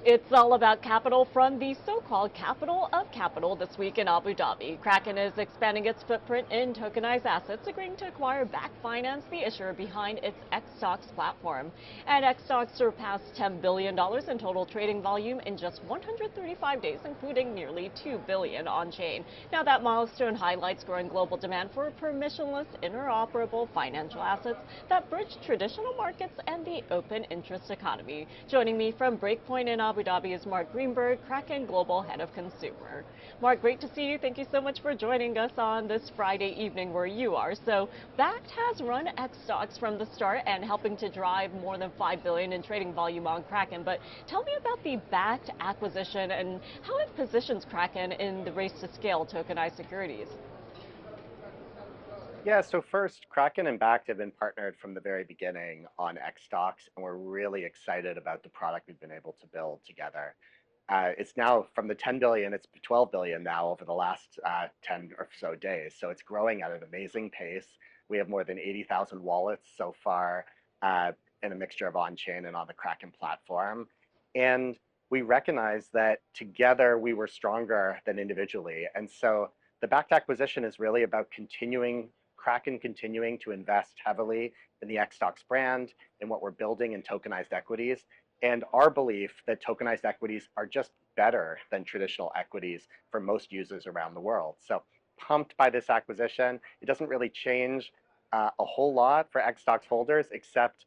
It's all about capital from the so-called capital of capital this week in Abu Dhabi. Kraken is expanding its footprint in tokenized assets, agreeing to acquire Back Finance, the issuer behind its xStocks platform. And xStocks surpassed $10 billion in total trading volume in just 135 days, including nearly $2 billion on-chain. Now that milestone highlights growing global demand for permissionless, interoperable financial assets that bridge traditional markets and the open interest economy. Joining me from Breakpoint in Abu Dhabi is Mark Greenberg, Kraken Global Head of Consumer. Mark, great to see you. Thank you so much for joining us on this Friday evening where you are. So Bakkt has run xStocks from the start and helping to drive more than $5 billion in trading volume on Kraken. But tell me about the Bakkt acquisition and how it positions Kraken in the race to scale tokenized securities. Yeah, so first, Kraken and Bakkt have been partnered from the very beginning on xStocks, and we're really excited about the product we've been able to build together. It's now from the 10 billion, it's 12 billion now over the last 10 or so days. So it's growing at an amazing pace. We have more than 80,000 wallets so far in a mixture of on-chain and on the Kraken platform. And we recognize that together we were stronger than individually. And so the Bakkt acquisition is really about Kraken continuing to invest heavily in the xStocks brand, in what we're building in tokenized equities, and our belief that tokenized equities are just better than traditional equities for most users around the world. So pumped by this acquisition. It doesn't really change a whole lot for xStocks holders, except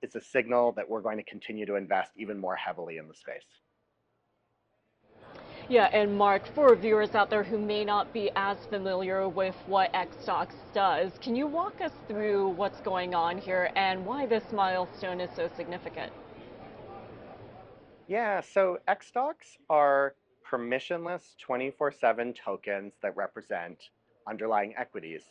it's a signal that we're going to continue to invest even more heavily in the space. Yeah, and Mark, for viewers out there who may not be as familiar with what xStocks does, can you walk us through what's going on here and why this milestone is so significant? Yeah, so xStocks are permissionless 24/7 tokens that represent underlying equities.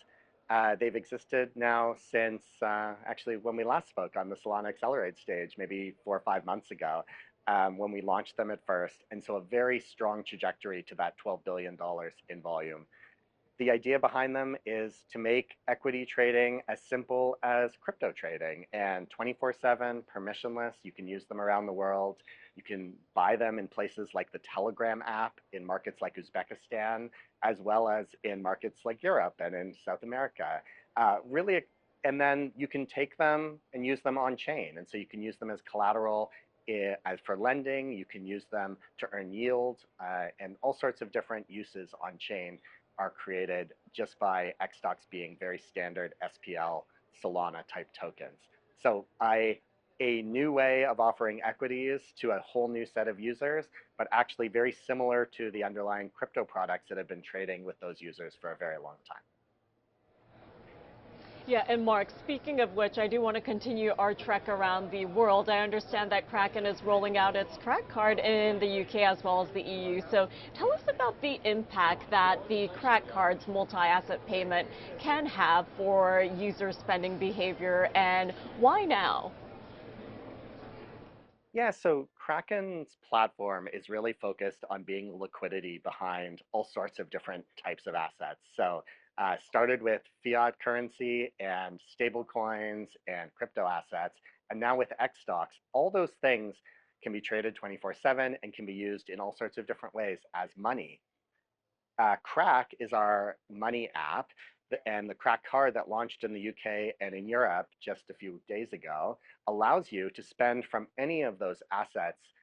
They've existed now since actually when we last spoke on the Solana Accelerate stage, maybe 4 or 5 months ago, when we launched them at first. And so a very strong trajectory to that $12 billion in volume. The idea behind them is to make equity trading as simple as crypto trading and 24/7 permissionless. You can use them around the world. You can buy them in places like the Telegram app in markets like Uzbekistan, as well as in markets like Europe and in South America. Really, and then you can take them and use them on chain. And so you can use them as collateral as for lending. You can use them to earn yield and all sorts of different uses on chain are created just by xStocks being very standard SPL Solana type tokens. So a new way of offering equities to a whole new set of users, but actually very similar to the underlying crypto products that have been trading with those users for a very long time. Yeah, and Mark, speaking of which, I do want to continue our trek around the world. I understand that Kraken is rolling out its Crack card in the UK as well as the EU. So tell us about the impact that the Crack card's multi-asset payment can have for user spending behavior and why now? Yeah, so Kraken's platform is really focused on being liquidity behind all sorts of different types of assets. So started with fiat currency and stable coins and crypto assets. And now with xStocks, all those things can be traded 24/7 and can be used in all sorts of different ways as money. Crack is our money app, and the Crack card that launched in the UK and in Europe just a few days ago allows you to spend from any of those assets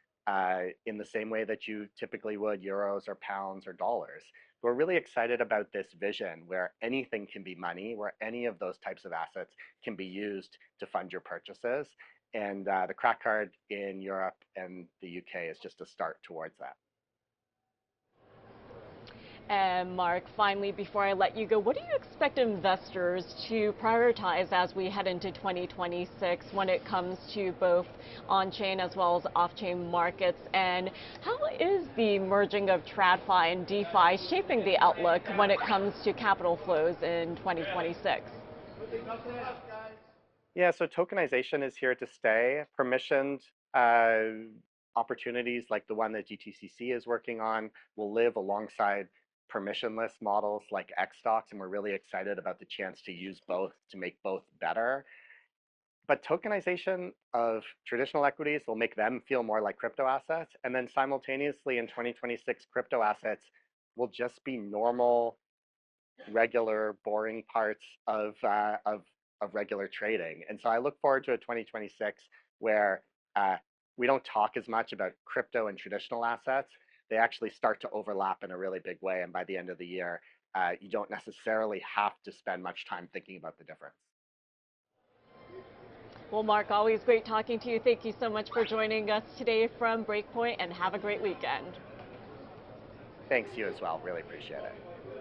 in the same way that you typically would euros or pounds or dollars. We're really excited about this vision where anything can be money, where any of those types of assets can be used to fund your purchases. And the Crack card in Europe and the UK is just a start towards that. And Mark, finally, before I let you go, what do you expect investors to prioritize as we head into 2026 when it comes to both on-chain as well as off-chain markets? And how is the merging of TradFi and DeFi shaping the outlook when it comes to capital flows in 2026? Yeah, so tokenization is here to stay. Permissioned uh, opportunities like the one that GTCC is working on will live alongside permissionless models like xStocks, and we're really excited about the chance to use both to make both better. But tokenization of traditional equities will make them feel more like crypto assets. And then simultaneously in 2026, crypto assets will just be normal, regular, boring parts of regular trading. And so I look forward to a 2026 where we don't talk as much about crypto and traditional assets. They actually start to overlap in a really big way. And by the end of the year, you don't necessarily have to spend much time thinking about the difference. Well, Mark, always great talking to you. Thank you so much for joining us today from Breakpoint, and have a great weekend. Thanks, you as well. Really appreciate it.